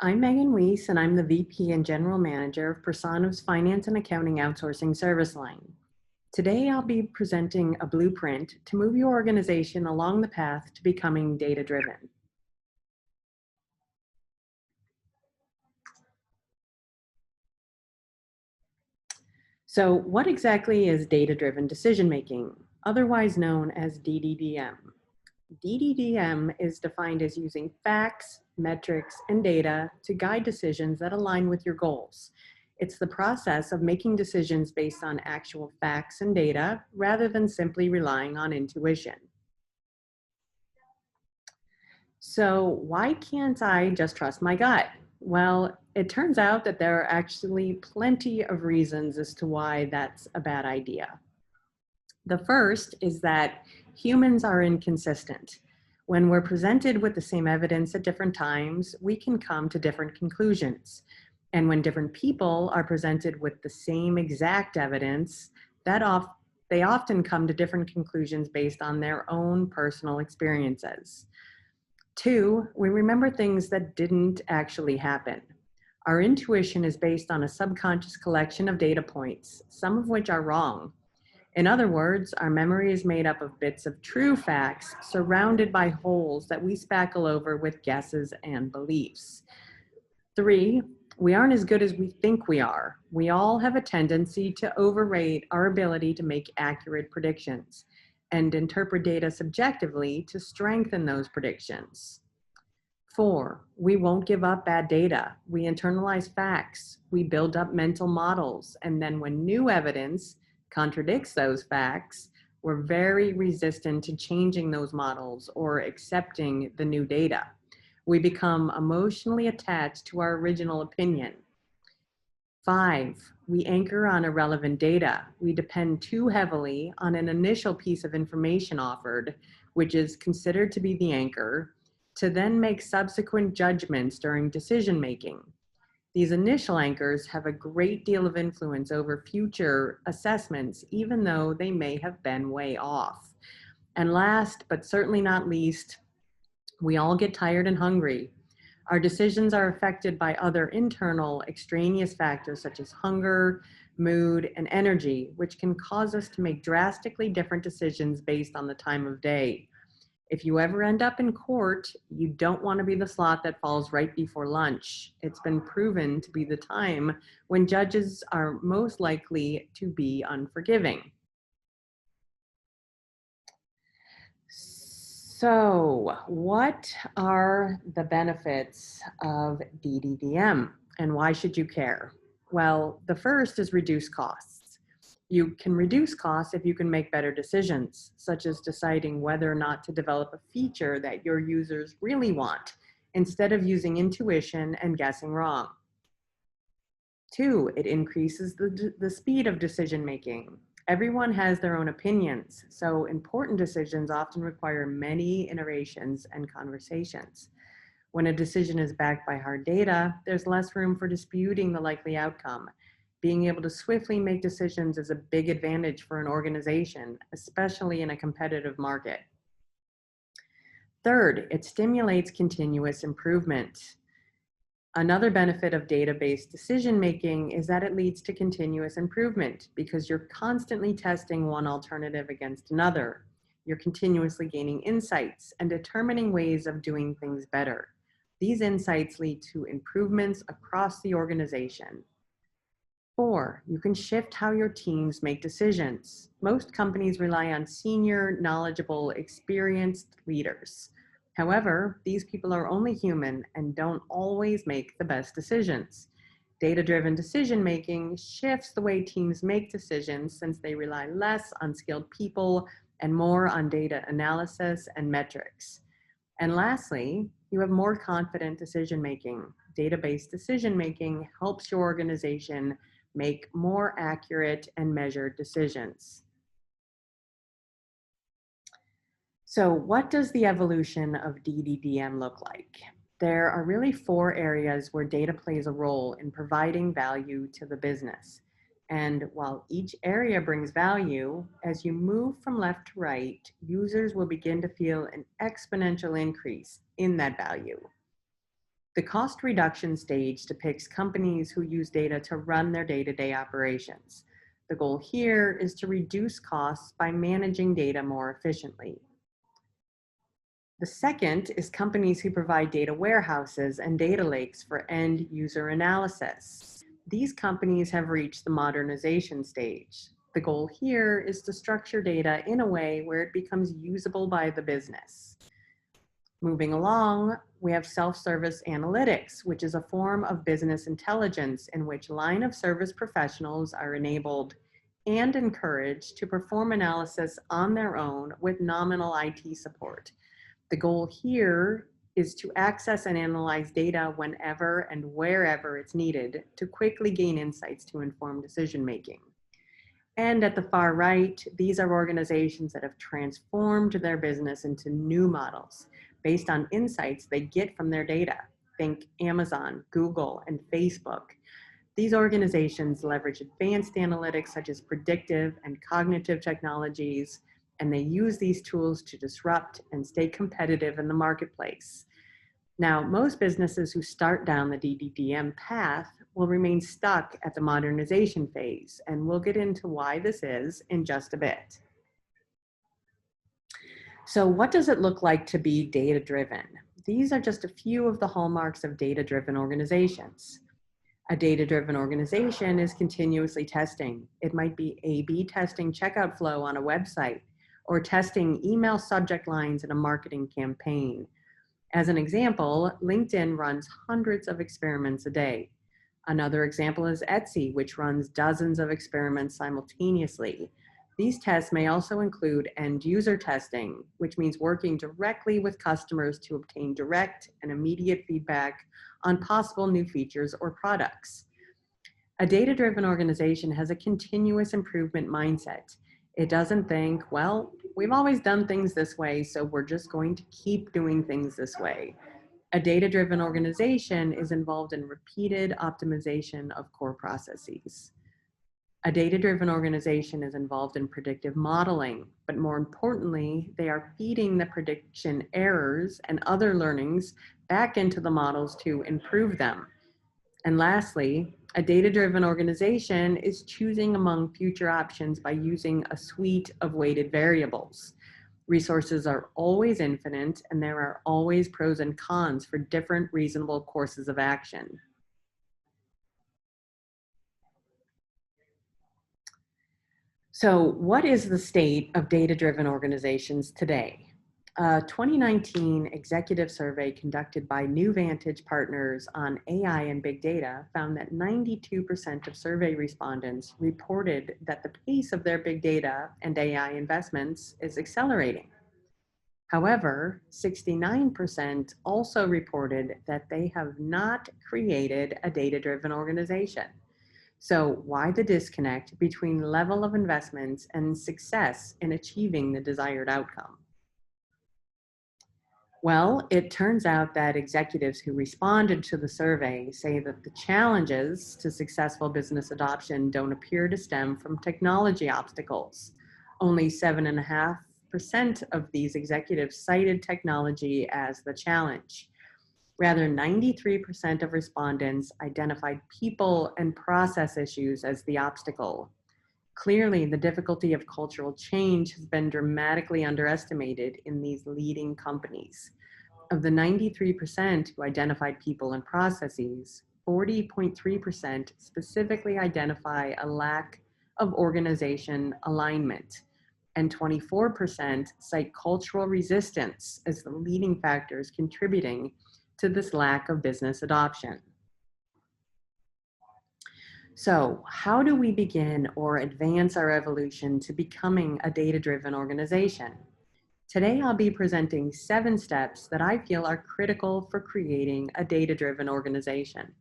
I'm Megan Weis, and I'm the VP and General Manager of Personiv's Finance and Accounting Outsourcing Service Line. Today, I'll be presenting a blueprint to move your organization along the path to becoming data-driven. So, what exactly is data-driven decision-making, otherwise known as DDDM? DDDM is defined as using facts, metrics, and data to guide decisions that align with your goals. It's the process of making decisions based on actual facts and data rather than simply relying on intuition. So, why can't I just trust my gut? Well, it turns out that there are actually plenty of reasons as to why that's a bad idea. The first is that humans are inconsistent. When we're presented with the same evidence at different times, we can come to different conclusions. And when different people are presented with the same exact evidence, they often come to different conclusions based on their own personal experiences. Two, we remember things that didn't actually happen. Our intuition is based on a subconscious collection of data points, some of which are wrong. In other words, our memory is made up of bits of true facts surrounded by holes that we spackle over with guesses and beliefs. Three, we aren't as good as we think we are. We all have a tendency to overrate our ability to make accurate predictions and interpret data subjectively to strengthen those predictions. Four, we won't give up bad data. We internalize facts. We build up mental models. And then when new evidence contradicts those facts, we're very resistant to changing those models or accepting the new data. We become emotionally attached to our original opinion. Five, we anchor on irrelevant data. We depend too heavily on an initial piece of information offered, which is considered to be the anchor, to then make subsequent judgments during decision making. These initial anchors have a great deal of influence over future assessments, even though they may have been way off. And last, but certainly not least, we all get tired and hungry. Our decisions are affected by other internal extraneous factors such as hunger, mood, and energy, which can cause us to make drastically different decisions based on the time of day. If you ever end up in court, you don't want to be the slot that falls right before lunch. It's been proven to be the time when judges are most likely to be unforgiving. So, what are the benefits of DDDM and why should you care? Well, the first is reduce costs. You can reduce costs if you can make better decisions, such as deciding whether or not to develop a feature that your users really want, instead of using intuition and guessing wrong. Two, it increases the speed of decision making. Everyone has their own opinions, so important decisions often require many iterations and conversations. When a decision is backed by hard data, there's less room for disputing the likely outcome. Being able to swiftly make decisions is a big advantage for an organization, especially in a competitive market. Third, it stimulates continuous improvement. Another benefit of data-based decision-making is that it leads to continuous improvement because you're constantly testing one alternative against another. You're continuously gaining insights and determining ways of doing things better. These insights lead to improvements across the organization. Four, you can shift how your teams make decisions. Most companies rely on senior, knowledgeable, experienced leaders. However, these people are only human and don't always make the best decisions. Data-driven decision-making shifts the way teams make decisions since they rely less on skilled people and more on data analysis and metrics. And lastly, you have more confident decision-making. Data-based decision-making helps your organization make more accurate and measured decisions. So what does the evolution of DDDM look like? There are really four areas where data plays a role in providing value to the business. And while each area brings value, as you move from left to right, users will begin to feel an exponential increase in that value. The cost reduction stage depicts companies who use data to run their day-to-day operations. The goal here is to reduce costs by managing data more efficiently. The second is companies who provide data warehouses and data lakes for end user analysis. These companies have reached the modernization stage. The goal here is to structure data in a way where it becomes usable by the business. Moving along, we have self-service analytics, which is a form of business intelligence in which line of service professionals are enabled and encouraged to perform analysis on their own with nominal IT support. The goal here is to access and analyze data whenever and wherever it's needed to quickly gain insights to inform decision-making. And at the far right, these are organizations that have transformed their business into new models based on insights they get from their data. Think Amazon, Google, and Facebook. These organizations leverage advanced analytics such as predictive and cognitive technologies, and they use these tools to disrupt and stay competitive in the marketplace. Now, most businesses who start down the DDDM path will remain stuck at the modernization phase, and we'll get into why this is in just a bit. So what does it look like to be data-driven? These are just a few of the hallmarks of data-driven organizations. A data-driven organization is continuously testing. It might be A/B testing checkout flow on a website, or testing email subject lines in a marketing campaign. As an example, LinkedIn runs hundreds of experiments a day. Another example is Etsy, which runs dozens of experiments simultaneously. These tests may also include end user testing, which means working directly with customers to obtain direct and immediate feedback on possible new features or products. A data-driven organization has a continuous improvement mindset. It doesn't think, well, we've always done things this way, so we're just going to keep doing things this way. A data-driven organization is involved in repeated optimization of core processes. A data-driven organization is involved in predictive modeling, but more importantly, they are feeding the prediction errors and other learnings back into the models to improve them. And lastly, a data-driven organization is choosing among future options by using a suite of weighted variables. Resources are always infinite, and there are always pros and cons for different reasonable courses of action. So what is the state of data-driven organizations today? A 2019 executive survey conducted by New Vantage Partners on AI and big data found that 92% of survey respondents reported that the pace of their big data and AI investments is accelerating. However, 69% also reported that they have not created a data-driven organization. So why the disconnect between level of investments and success in achieving the desired outcome? Well, it turns out that executives who responded to the survey say that the challenges to successful business adoption don't appear to stem from technology obstacles. Only 7.5% of these executives cited technology as the challenge. Rather, 93% of respondents identified people and process issues as the obstacle. Clearly, the difficulty of cultural change has been dramatically underestimated in these leading companies. Of the 93% who identified people and processes, 40.3% specifically identify a lack of organization alignment, and 24% cite cultural resistance as the leading factors contributing to this lack of business adoption. So how do we begin or advance our evolution to becoming a data-driven organization? Today, I'll be presenting 7 steps that I feel are critical for creating a data-driven organization.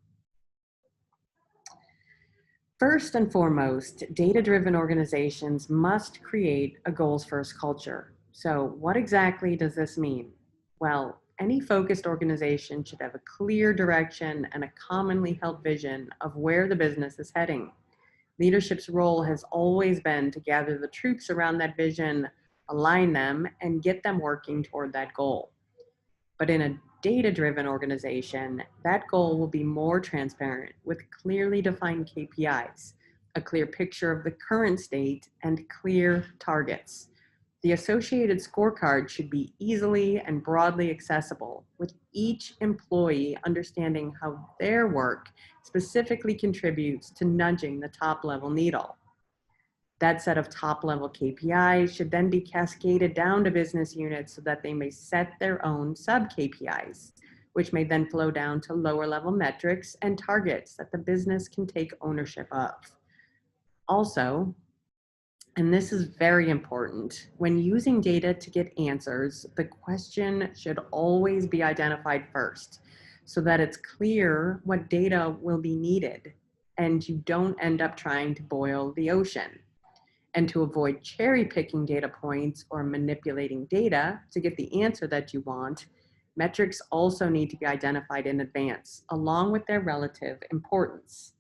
First and foremost, data-driven organizations must create a goals-first culture. So what exactly does this mean? Well, any focused organization should have a clear direction and a commonly held vision of where the business is heading. Leadership's role has always been to gather the troops around that vision, align them, and get them working toward that goal. But in a data-driven organization, that goal will be more transparent with clearly defined KPIs, a clear picture of the current state, and clear targets. The associated scorecard should be easily and broadly accessible, with each employee understanding how their work specifically contributes to nudging the top-level needle. That set of top-level KPIs should then be cascaded down to business units so that they may set their own sub-KPIs, which may then flow down to lower-level metrics and targets that the business can take ownership of. Also, and this is very important, when using data to get answers, the question should always be identified first so that it's clear what data will be needed and you don't end up trying to boil the ocean. And to avoid cherry picking data points or manipulating data to get the answer that you want, metrics also need to be identified in advance, along with their relative importance.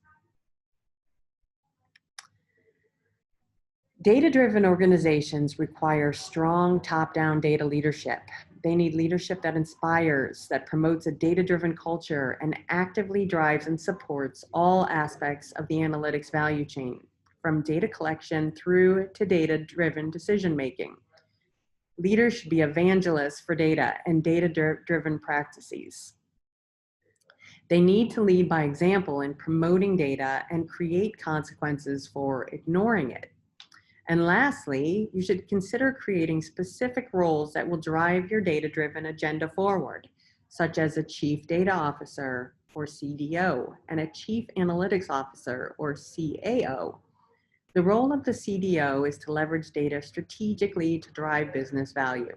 Data-driven organizations require strong top-down data leadership. They need leadership that inspires, that promotes a data-driven culture, and actively drives and supports all aspects of the analytics value chain, from data collection through to data-driven decision-making. Leaders should be evangelists for data and data-driven practices. They need to lead by example in promoting data and create consequences for ignoring it. And lastly, you should consider creating specific roles that will drive your data-driven agenda forward, such as a Chief Data Officer or CDO and a Chief Analytics Officer or CAO. The role of the CDO is to leverage data strategically to drive business value.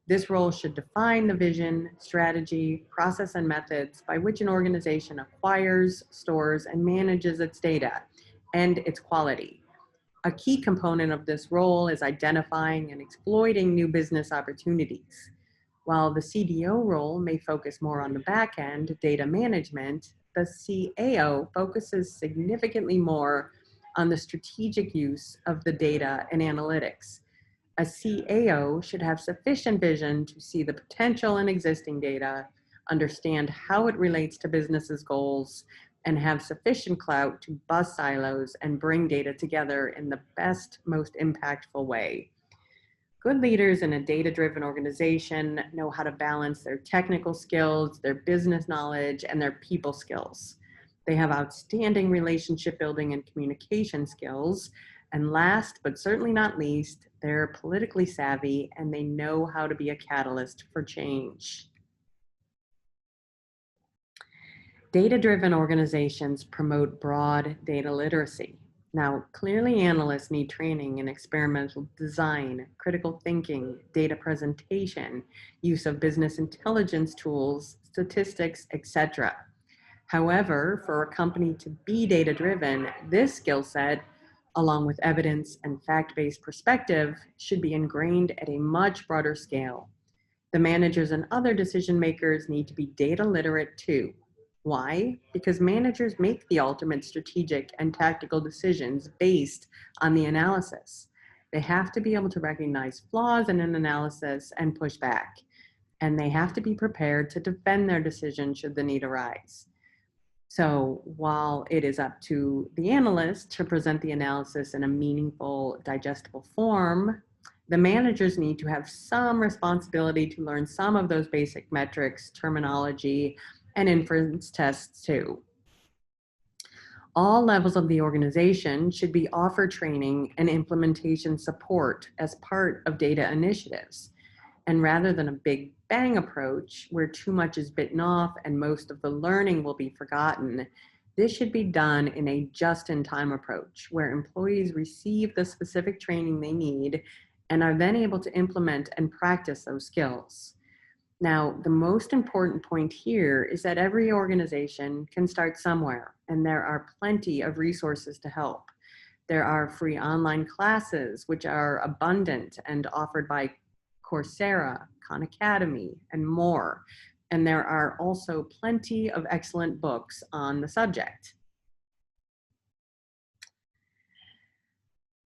This role should define the vision, strategy, process, and methods by which an organization acquires, stores, and manages its data and its quality. A key component of this role is identifying and exploiting new business opportunities. While the CDO role may focus more on the back end, data management, the CAO focuses significantly more on the strategic use of the data and analytics. A CAO should have sufficient vision to see the potential in existing data, understand how it relates to business's goals, and have sufficient clout to bust silos and bring data together in the best, most impactful way. Good leaders in a data-driven organization know how to balance their technical skills, their business knowledge, and their people skills. They have outstanding relationship building and communication skills. And last, but certainly not least, they're politically savvy and they know how to be a catalyst for change. Data-driven organizations promote broad data literacy. Now, clearly analysts need training in experimental design, critical thinking, data presentation, use of business intelligence tools, statistics, etc. However, for a company to be data-driven, this skill set, along with evidence and fact-based perspective, should be ingrained at a much broader scale. The managers and other decision makers need to be data literate too. Why? Because managers make the ultimate strategic and tactical decisions based on the analysis. They have to be able to recognize flaws in an analysis and push back. And they have to be prepared to defend their decision should the need arise. So while it is up to the analyst to present the analysis in a meaningful, digestible form, the managers need to have some responsibility to learn some of those basic metrics, terminology, and inference tests too. All levels of the organization should be offered training and implementation support as part of data initiatives. And rather than a big bang approach where too much is bitten off and most of the learning will be forgotten, this should be done in a just-in-time approach where employees receive the specific training they need and are then able to implement and practice those skills. Now, the most important point here is that every organization can start somewhere, and there are plenty of resources to help. There are free online classes, which are abundant and offered by Coursera, Khan Academy, and more. And there are also plenty of excellent books on the subject.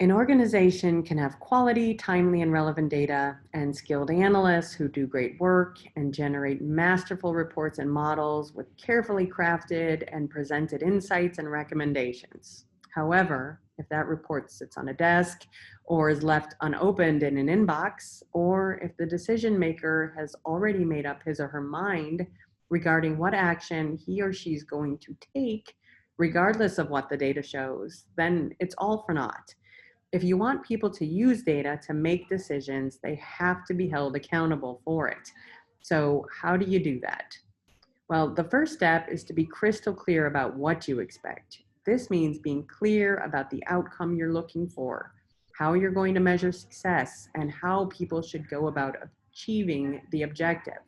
An organization can have quality, timely, and relevant data and skilled analysts who do great work and generate masterful reports and models with carefully crafted and presented insights and recommendations. However, if that report sits on a desk or is left unopened in an inbox, or if the decision maker has already made up his or her mind regarding what action he or she is going to take, regardless of what the data shows, then it's all for naught. If you want people to use data to make decisions, they have to be held accountable for it. So how do you do that? Well, the first step is to be crystal clear about what you expect. This means being clear about the outcome you're looking for, how you're going to measure success, and how people should go about achieving the objective.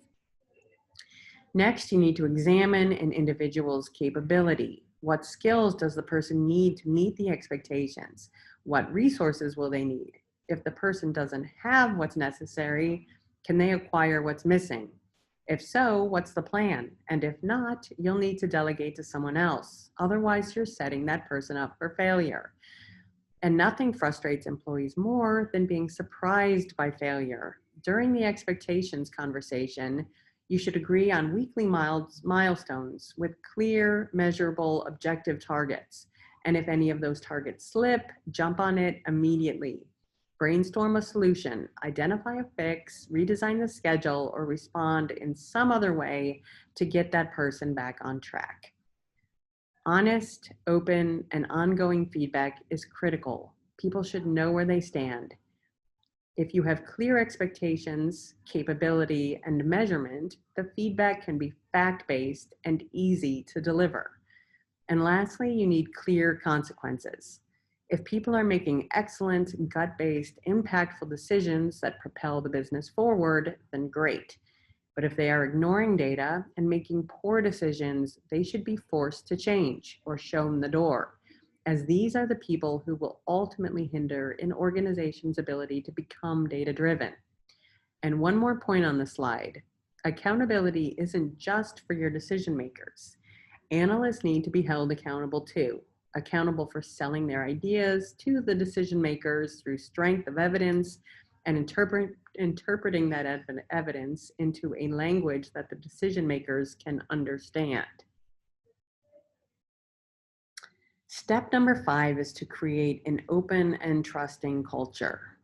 Next, you need to examine an individual's capability. What skills does the person need to meet the expectations? What resources will they need? If the person doesn't have what's necessary, can they acquire what's missing? If so, what's the plan? And if not, you'll need to delegate to someone else. Otherwise, you're setting that person up for failure. And nothing frustrates employees more than being surprised by failure. During the expectations conversation, you should agree on weekly milestones with clear, measurable, objective targets. And if any of those targets slip, jump on it immediately. Brainstorm a solution, identify a fix, redesign the schedule, or respond in some other way to get that person back on track. Honest, open, and ongoing feedback is critical. People should know where they stand. If you have clear expectations, capability, and measurement, the feedback can be fact-based and easy to deliver. And lastly, you need clear consequences. If people are making excellent, gut-based, impactful decisions that propel the business forward, then great. But if they are ignoring data and making poor decisions, they should be forced to change or shown the door, as these are the people who will ultimately hinder an organization's ability to become data-driven. And one more point on the slide. Accountability isn't just for your decision makers. Analysts need to be held accountable too, accountable for selling their ideas to the decision makers through strength of evidence and interpreting that evidence into a language that the decision makers can understand. Step number 5 is to create an open and trusting culture.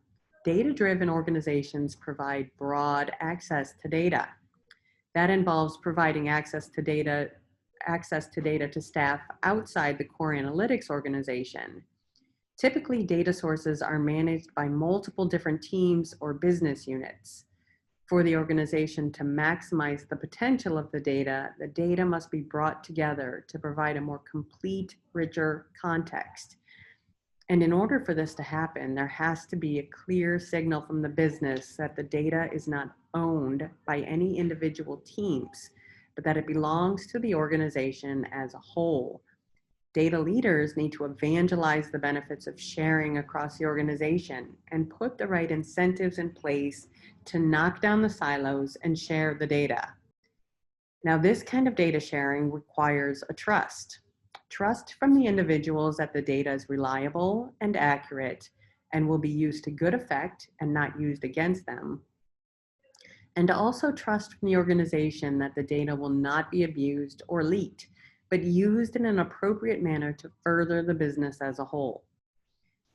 Data-driven organizations provide broad access to data. That involves providing access to data to staff outside the core analytics organization. Typically, data sources are managed by multiple different teams or business units. For the organization to maximize the potential of the data must be brought together to provide a more complete, richer context. And in order for this to happen, there has to be a clear signal from the business that the data is not owned by any individual teams, but that it belongs to the organization as a whole. Data leaders need to evangelize the benefits of sharing across the organization and put the right incentives in place to knock down the silos and share the data. Now, this kind of data sharing requires a trust. Trust from the individuals that the data is reliable and accurate and will be used to good effect and not used against them. And also trust from the organization that the data will not be abused or leaked, but used in an appropriate manner to further the business as a whole.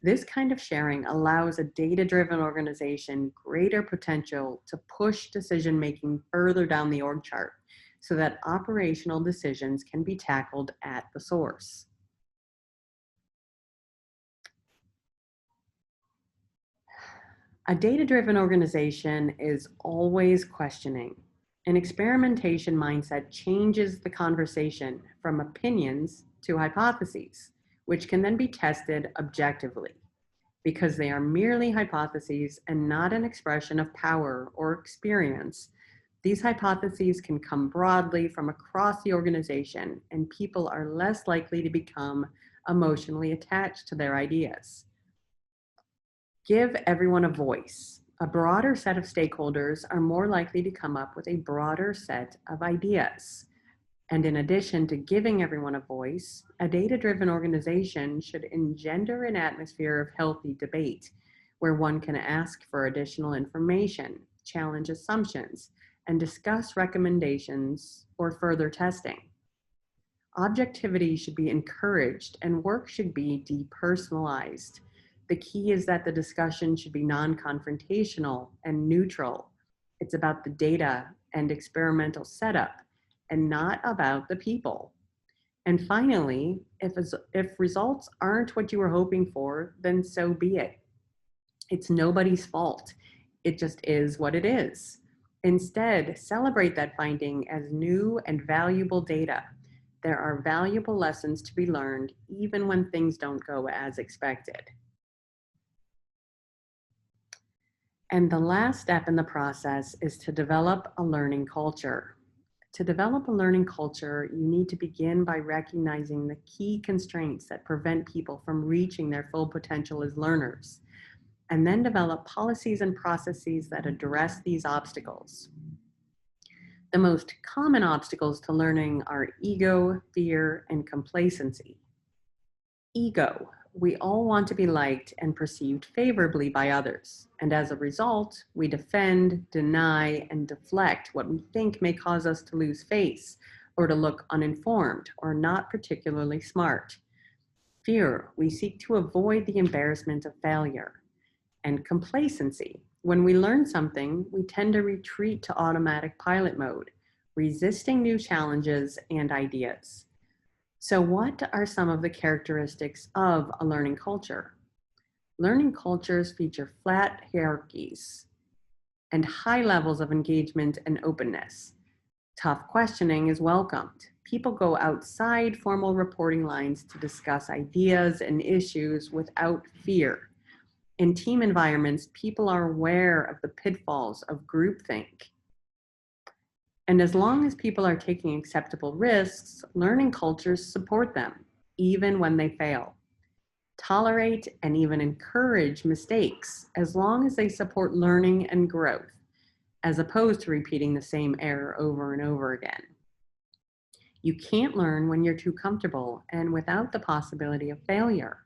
This kind of sharing allows a data-driven organization greater potential to push decision-making further down the org chart so that operational decisions can be tackled at the source. A data-driven organization is always questioning. An experimentation mindset changes the conversation from opinions to hypotheses, which can then be tested objectively. Because they are merely hypotheses and not an expression of power or experience, these hypotheses can come broadly from across the organization, and people are less likely to become emotionally attached to their ideas. Give everyone a voice. A broader set of stakeholders are more likely to come up with a broader set of ideas. And in addition to giving everyone a voice, a data-driven organization should engender an atmosphere of healthy debate where one can ask for additional information, challenge assumptions, and discuss recommendations or further testing. Objectivity should be encouraged and work should be depersonalized. The key is that the discussion should be non-confrontational and neutral. It's about the data and experimental setup and not about the people. And finally, if results aren't what you were hoping for, then so be it. It's nobody's fault. It just is what it is. Instead, celebrate that finding as new and valuable data. There are valuable lessons to be learned even when things don't go as expected. And the last step in the process is to develop a learning culture. To develop a learning culture, you need to begin by recognizing the key constraints that prevent people from reaching their full potential as learners, and then develop policies and processes that address these obstacles. The most common obstacles to learning are ego, fear, and complacency. Ego. We all want to be liked and perceived favorably by others, and as a result, we defend, deny, and deflect what we think may cause us to lose face or to look uninformed or not particularly smart. Fear. We seek to avoid the embarrassment of failure. And complacency. When we learn something, we tend to retreat to automatic pilot mode, resisting new challenges and ideas. So what are some of the characteristics of a learning culture? Learning cultures feature flat hierarchies and high levels of engagement and openness. Tough questioning is welcomed. People go outside formal reporting lines to discuss ideas and issues without fear. In team environments, people are aware of the pitfalls of groupthink. And as long as people are taking acceptable risks, learning cultures support them, even when they fail. Tolerate and even encourage mistakes, as long as they support learning and growth, as opposed to repeating the same error over and over again. You can't learn when you're too comfortable and without the possibility of failure.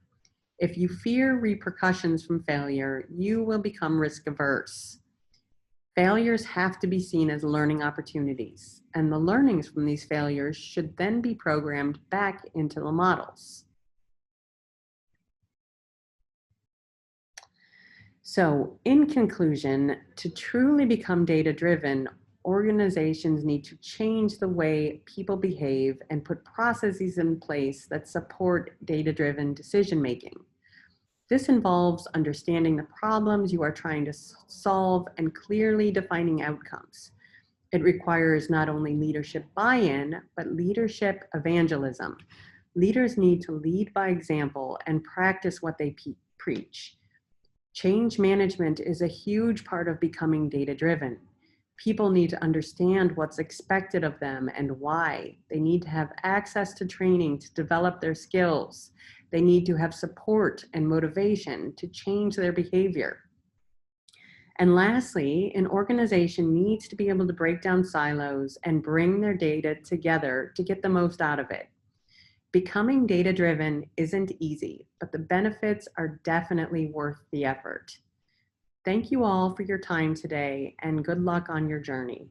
If you fear repercussions from failure, you will become risk averse. Failures have to be seen as learning opportunities, and the learnings from these failures should then be programmed back into the models. So, in conclusion, to truly become data-driven, organizations need to change the way people behave and put processes in place that support data-driven decision-making. This involves understanding the problems you are trying to solve and clearly defining outcomes. It requires not only leadership buy-in, but leadership evangelism. Leaders need to lead by example and practice what they preach. Change management is a huge part of becoming data-driven. People need to understand what's expected of them and why. They need to have access to training to develop their skills. They need to have support and motivation to change their behavior. And lastly, an organization needs to be able to break down silos and bring their data together to get the most out of it. Becoming data-driven isn't easy, but the benefits are definitely worth the effort. Thank you all for your time today, and good luck on your journey.